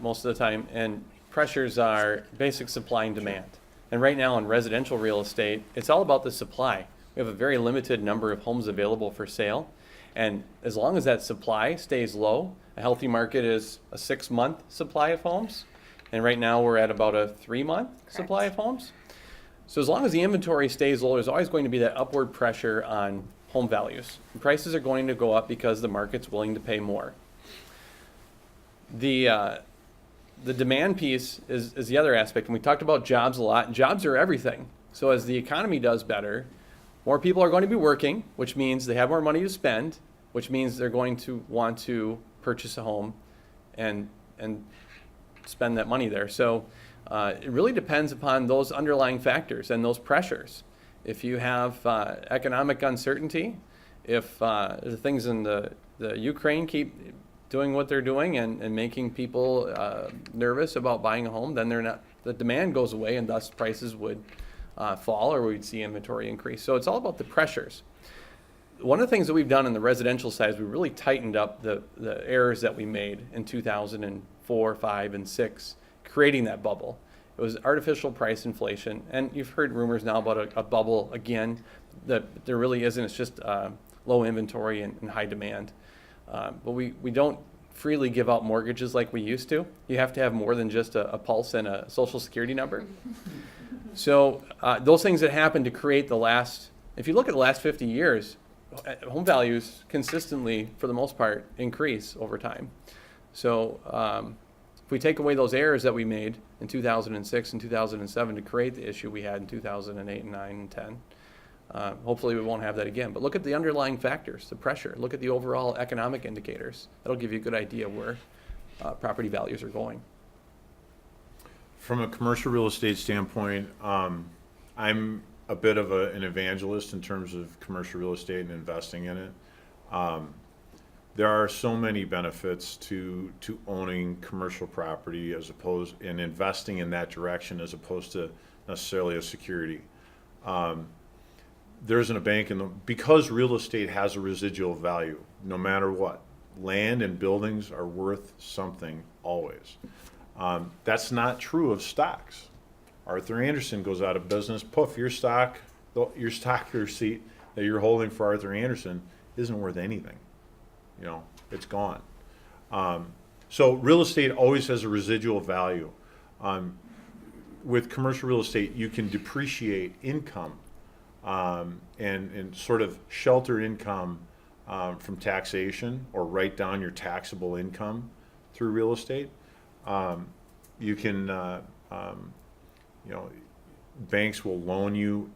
most of the time, and pressures are basic supply and demand. And right now in residential real estate, it's all about the supply. We have a very limited number of homes available for sale. And as long as that supply stays low, a healthy market is a 6-month supply of homes. And right now we're at about a 3-month supply of homes. So as long as the inventory stays low, there's always going to be that upward pressure on home values. And prices are going to go up because the market's willing to pay more. The demand piece is the other aspect. And we talked about jobs a lot. Jobs are everything. So as the economy does better, more people are going to be working, which means they have more money to spend, which means they're going to want to purchase a home and spend that money there. So it really depends upon those underlying factors and those pressures. If you have economic uncertainty, if the things in the Ukraine keep doing what they're doing and making people nervous about buying a home, then the demand goes away, and thus prices would fall, or we'd see inventory increase. So it's all about the pressures. One of the things that we've done on the residential side is we really tightened up the errors that we made in 2004, 5, and 6, creating that bubble. It was artificial price inflation, and you've heard rumors now about a bubble again. That there really isn't. It's just low inventory and high demand. But we don't freely give out mortgages like we used to. You have to have more than just a pulse and a social security number. So those things that happened to create if you look at the last 50 years, home values consistently, for the most part, increase over time. So if we take away those errors that we made in 2006 and 2007 to create the issue we had in 2008 and 9 and 10, hopefully we won't have that again. But look at the underlying factors, the pressure. Look at the overall economic indicators. That'll give you a good idea where property values are going. From a commercial real estate standpoint, I'm a bit of an evangelist in terms of commercial real estate and investing in it. There are so many benefits to owning commercial property and investing in that direction as opposed to necessarily a security. There isn't a bank because real estate has a residual value, no matter what. Land and buildings are worth something always. That's not true of stocks. Arthur Andersen goes out of business. Poof, your stock receipt that you're holding for Arthur Andersen isn't worth anything. It's gone. So real estate always has a residual value. With commercial real estate, you can depreciate income and sort of shelter income from taxation, or write down your taxable income through real estate. You can, banks will loan you,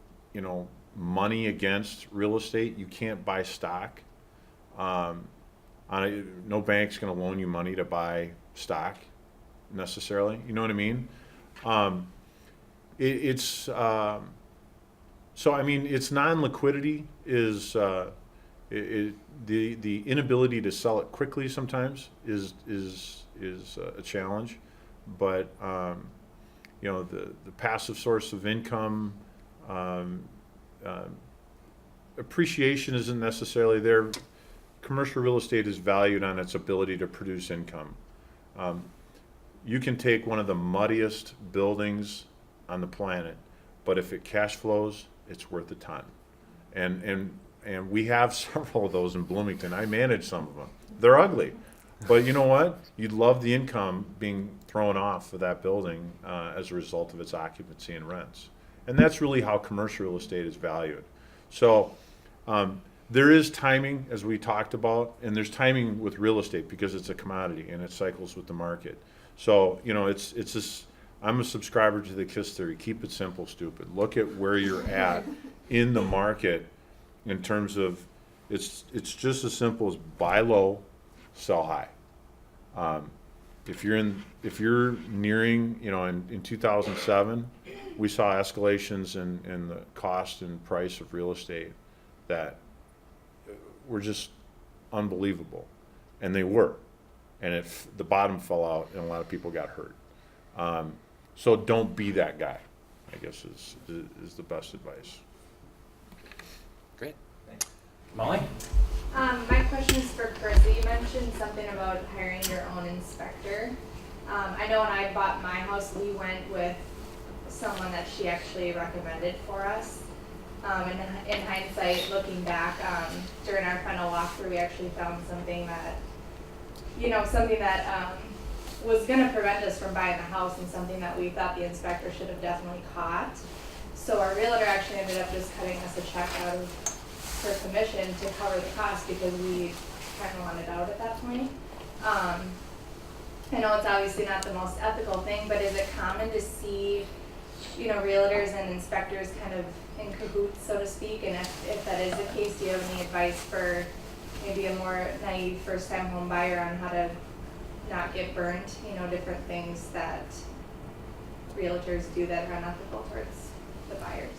money against real estate. You can't buy stock. No bank's going to loan you money to buy stock necessarily. You know what I mean? So I mean, its non-liquidity is the inability to sell it quickly sometimes is a challenge, but you know, the passive source of income, appreciation isn't necessarily there. Commercial real estate is valued on its ability to produce income. You can take one of the muddiest buildings on the planet, but if it cash flows, it's worth a ton. And we have several of those in Bloomington. I manage some of them. They're ugly, but you know what? You'd love the income being thrown off of that building as a result of its occupancy and rents. And that's really how commercial real estate is valued. So there is timing, as we talked about, and there's timing with real estate because it's a commodity and it cycles with the market. So, you know, it's this, I'm a subscriber to the KISS theory. Keep it simple, stupid. Look at where you're at in the market in terms of, it's just as simple as buy low, sell high. If you're nearing, you know, in 2007, we saw escalations in the cost and price of real estate that were just unbelievable, and they were. And if the bottom fell out, and a lot of people got hurt. So don't be that guy, I guess is the best advice. Great. Molly? My question is for Chris. You mentioned something about hiring your own inspector. I know when I bought my house, we went with someone that she actually recommended for us. In hindsight, looking back, during our final walkthrough, we actually found something that, was going to prevent us from buying the house, and something that we thought the inspector should have definitely caught. So our realtor actually ended up just cutting us a check out of her commission to cover the cost because we kind of wanted out at that point. I know it's obviously not the most ethical thing, but is it common to see, realtors and inspectors kind of in cahoots, so to speak? And if that is the case, do you have any advice for maybe a more naive first-time home buyer on how to not get burned, different things that realtors do that are unethical towards the buyers?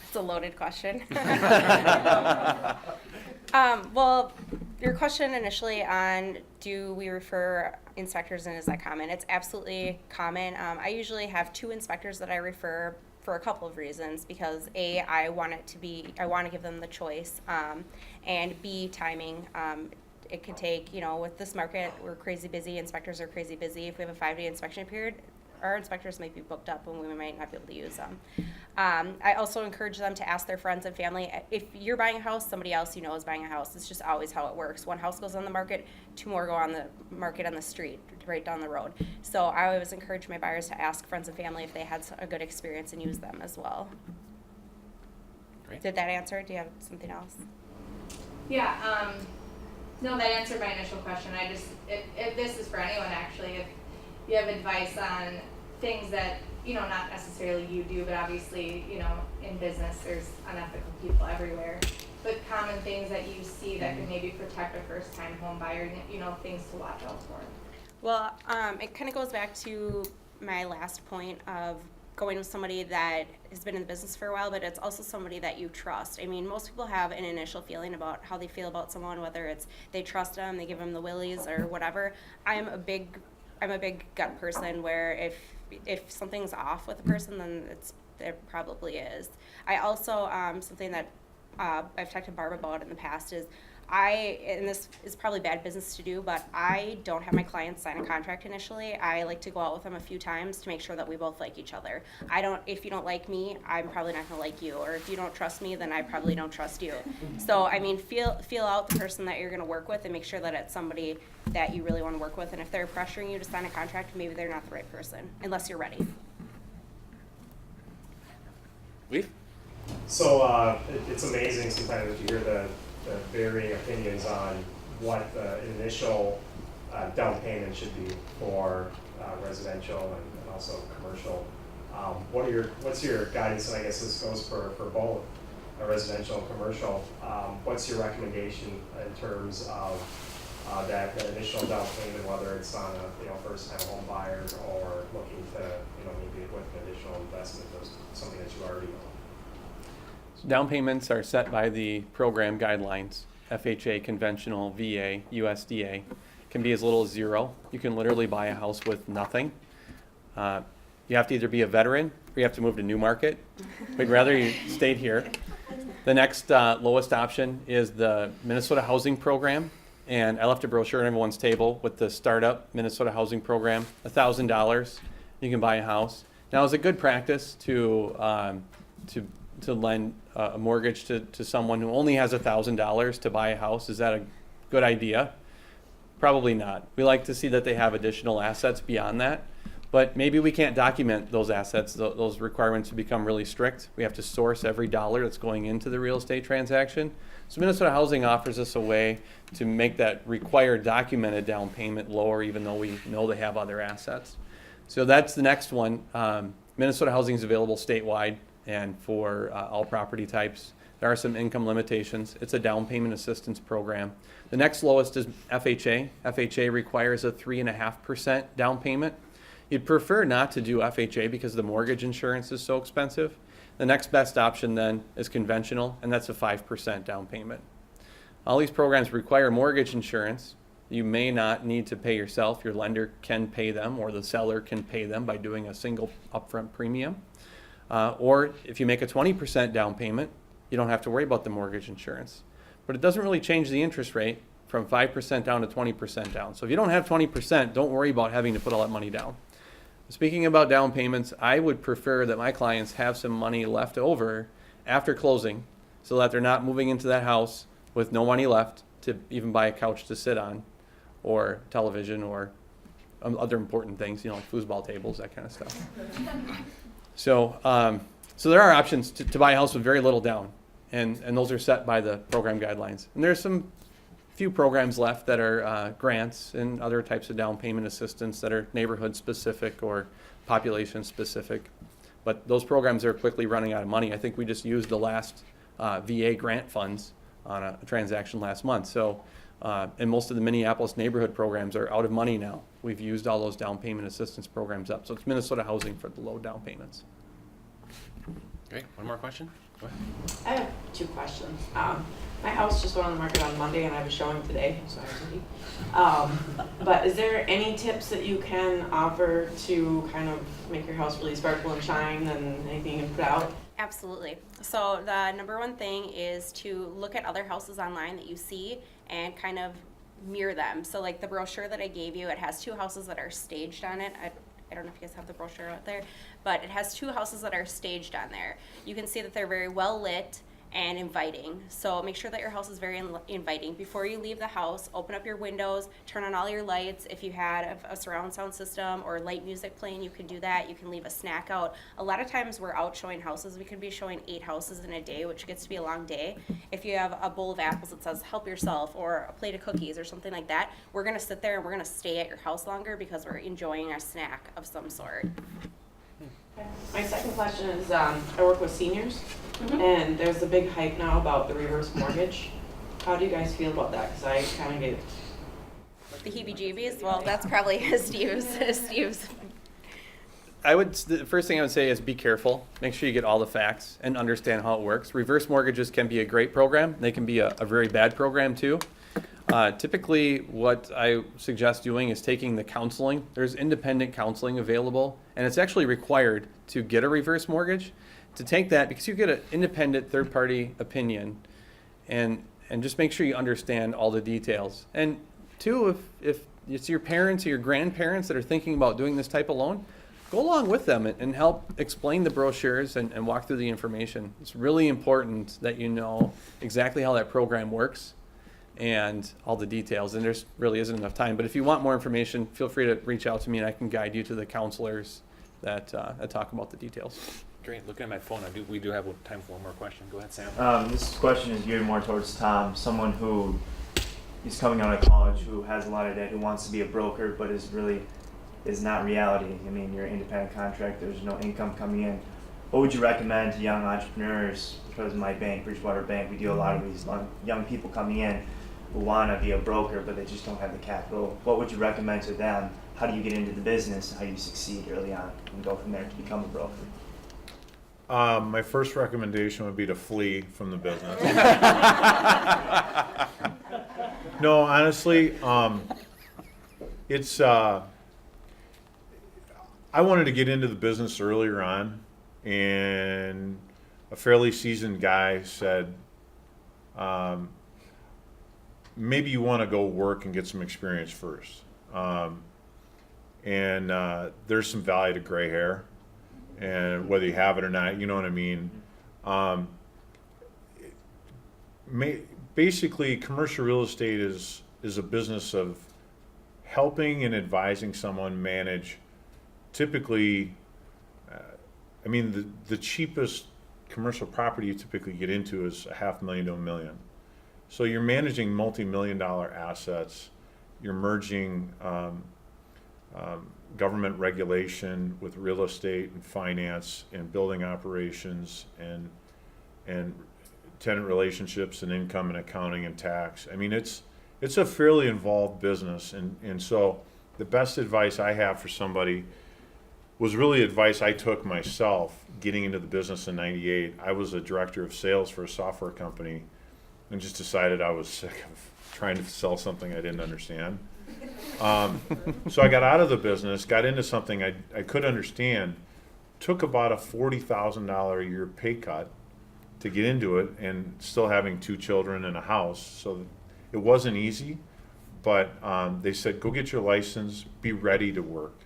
It's a loaded question. Well, your question initially on do we refer inspectors, and is that common? It's absolutely common. I usually have 2 inspectors that I refer for a couple of reasons, because A, I want to give them the choice, and B, timing. It could take, with this market, we're crazy busy, inspectors are crazy busy. If we have a 5-day inspection period, our inspectors might be booked up and we might not be able to use them. I also encourage them to ask their friends and family. If you're buying a house, somebody else is buying a house. It's just always how it works. One house goes on the market, 2 more go on the market on the street, right down the road. So I always encourage my buyers to ask friends and family if they had a good experience and use them as well. Great. Did that answer? Do you have something else? Yeah, no, that answered my initial question. If this is for anyone actually, if you have advice on things that, not necessarily you do, but obviously, in business there's unethical people everywhere, but common things that you see that can maybe protect a first-time home buyer, things to watch out for. Well, it kind of goes back to my last point of going with somebody that has been in the business for a while, but it's also somebody that you trust. I mean, most people have an initial feeling about how they feel about someone, whether it's they trust them, they give them the willies or whatever. I'm a big gut person where if something's off with a person, then it probably is. I also, something that I've talked to Barb about in the past is and this is probably bad business to do, but I don't have my clients sign a contract initially. I like to go out with them a few times to make sure that we both like each other. If you don't like me, I'm probably not gonna like you, or if you don't trust me, then I probably don't trust you. So, I mean, feel out the person that you're gonna work with and make sure that it's somebody that you really wanna work with, and if they're pressuring you to sign a contract, maybe they're not the right person, unless you're ready. Leaf? So it's amazing sometimes that you hear the varying opinions on what the initial down payment should be for residential and also commercial. What's your guidance, and I guess this goes for both residential and commercial, what's your recommendation in terms of that initial down payment, whether it's on a first-time home buyer or looking to maybe with an additional investment, those something that you already know. Down payments are set by the program guidelines, FHA, conventional, VA, USDA. Can be as little as 0. You can literally buy a house with nothing. You have to either be a veteran or you have to move to Newmarket. We'd rather you stayed here. The next lowest option is the Minnesota Housing Program. And I left a brochure on everyone's table with the startup Minnesota Housing Program, $1,000. You can buy a house. Now, it's a good practice to lend a mortgage to someone who only has $1,000 to buy a house. Is that a good idea? Probably not. We like to see that they have additional assets beyond that. But maybe we can't document those assets. Those requirements become really strict. We have to source every dollar that's going into the real estate transaction. So Minnesota Housing offers us a way to make that required documented down payment lower, even though we know they have other assets. So that's the next one. Minnesota Housing is available statewide and for all property types. There are some income limitations. It's a down payment assistance program. The next lowest is FHA. FHA requires a 3.5% down payment. You'd prefer not to do FHA because the mortgage insurance is so expensive. The next best option then is conventional, and that's a 5% down payment. All these programs require mortgage insurance. You may not need to pay yourself. Your lender can pay them, or the seller can pay them by doing a single upfront premium. Or if you make a 20% down payment, you don't have to worry about the mortgage insurance. But it doesn't really change the interest rate from 5% down to 20% down. So if you don't have 20%, don't worry about having to put all that money down. Speaking about down payments, I would prefer that my clients have some money left over after closing so that they're not moving into that house with no money left to even buy a couch to sit on or television or other important things, like foosball tables, that kind of stuff. So there are options to buy a house with very little down, and those are set by the program guidelines. And there's some few programs left that are grants and other types of down payment assistance that are neighborhood specific or population specific. But those programs are quickly running out of money. I think we just used the last VA grant funds on a transaction last month. So, and most of the Minneapolis neighborhood programs are out of money now. We've used all those down payment assistance programs up. So it's Minnesota Housing for the low down payments. Great. One more question? Go ahead. I have 2 questions. My house just went on the market on Monday and I have a showing today, so I was busy. But is there any tips that you can offer to kind of make your house really sparkle and shine and anything you can put out? Absolutely. So the number one thing is to look at other houses online that you see and kind of mirror them. So like the brochure that I gave you, it has 2 houses that are staged on it. I don't know if you guys have the brochure out there, but it has 2 houses that are staged on there. You can see that they're very well lit and inviting. So make sure that your house is very inviting. Before you leave the house, open up your windows, turn on all your lights. If you had a surround sound system or light music playing, you can do that. You can leave a snack out. A lot of times we're out showing houses. We could be showing 8 houses in a day, which gets to be a long day. If you have a bowl of apples that says help yourself or a plate of cookies or something like that, we're gonna sit there and we're gonna stay at your house longer because we're enjoying a snack of some sort. My second question is, I work with seniors, and there's a big hype now about the reverse mortgage. How do you guys feel about that? Because I kind of get The heebie-jeebies? Well, that's probably Steve's. The first thing I would say is be careful. Make sure you get all the facts and understand how it works. Reverse mortgages can be a great program. They can be a very bad program too. Typically, what I suggest doing is taking the counseling. There's independent counseling available, and it's actually required to get a reverse mortgage. To take that, because you get an independent third-party opinion, and just make sure you understand all the details. And 2, if it's your parents or your grandparents that are thinking about doing this type of loan, go along with them and help explain the brochures and walk through the information. It's really important that you know exactly how that program works and all the details, and there's really isn't enough time. But if you want more information, feel free to reach out to me and I can guide you to the counselors that talk about the details. Great. Looking at my phone, we do have time for one more question. Go ahead, Sam. This question is geared more towards Tom, someone who is coming out of college, who has a lot of debt, who wants to be a broker, but is not reality. I mean, you're an independent contractor, there's no income coming in. What would you recommend to young entrepreneurs? Because my bank, Bridgewater Bank, we deal a lot of these young people coming in. who want to be a broker, but they just don't have the capital. What would you recommend to them? How do you get into the business? How do you succeed early on and go from there to become a broker? My first recommendation would be to flee from the business. No, honestly, it's. I wanted to get into the business earlier on, and a fairly seasoned guy said, maybe you want to go work and get some experience first. And there's some value to gray hair, and whether you have it or not, you know what I mean. Basically, commercial real estate is a business of helping and advising someone manage. Typically, the cheapest commercial property you typically get into is $500,000 to $1 million. So you're managing multi-million-dollar assets. You're merging government regulation with real estate and finance and building operations and tenant relationships and income and accounting and tax. I mean, it's a fairly involved business, and so the best advice I have for somebody was really advice I took myself getting into the business in '98. I was a director of sales for a software company and just decided I was sick of trying to sell something I didn't understand. So I got out of the business, got into something I could understand, took about a $40,000 a year pay cut to get into it, and still having 2 children and a house. So it wasn't easy, but they said, go get your license, be ready to work.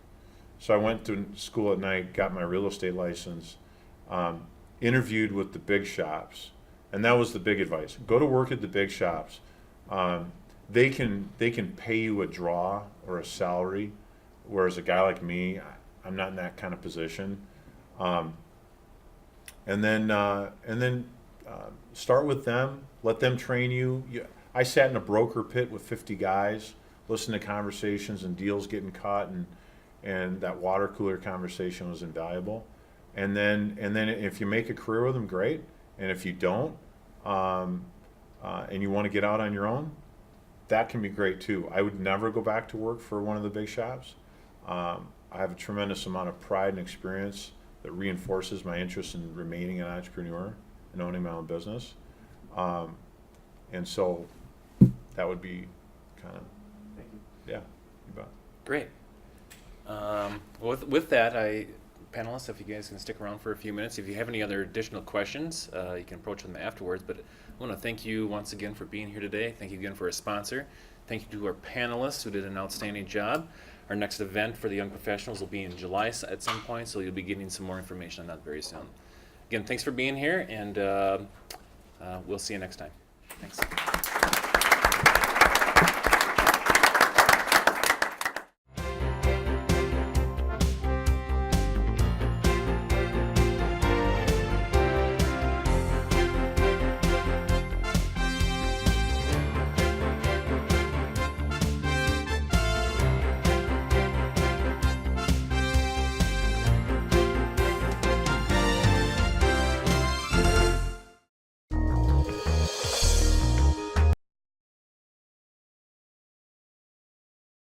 So I went to school at night, got my real estate license, interviewed with the big shops, and that was the big advice. Go to work at the big shops. They can pay you a draw or a salary, whereas a guy like me, I'm not in that kind of position. And then start with them, let them train you. I sat in a broker pit with 50 guys, listened to conversations and deals getting caught, and that water cooler conversation was invaluable. And then if you make a career with them, great. And if you don't, and you want to get out on your own, that can be great too. I would never go back to work for one of the big shops. I have a tremendous amount of pride and experience that reinforces my interest in remaining an entrepreneur and owning my own business. And so that would be kind of, yeah, you bet. Great. With that, panelists, if you guys can stick around for a few minutes, if you have any other additional questions, you can approach them afterwards. But I want to thank you once again for being here today. Thank you again for a sponsor. Thank you to our panelists who did an outstanding job. Our next event for the young professionals will be in July at some point, so you'll be getting some more information on that very soon. Again, thanks for being here, and we'll see you next time. Thanks.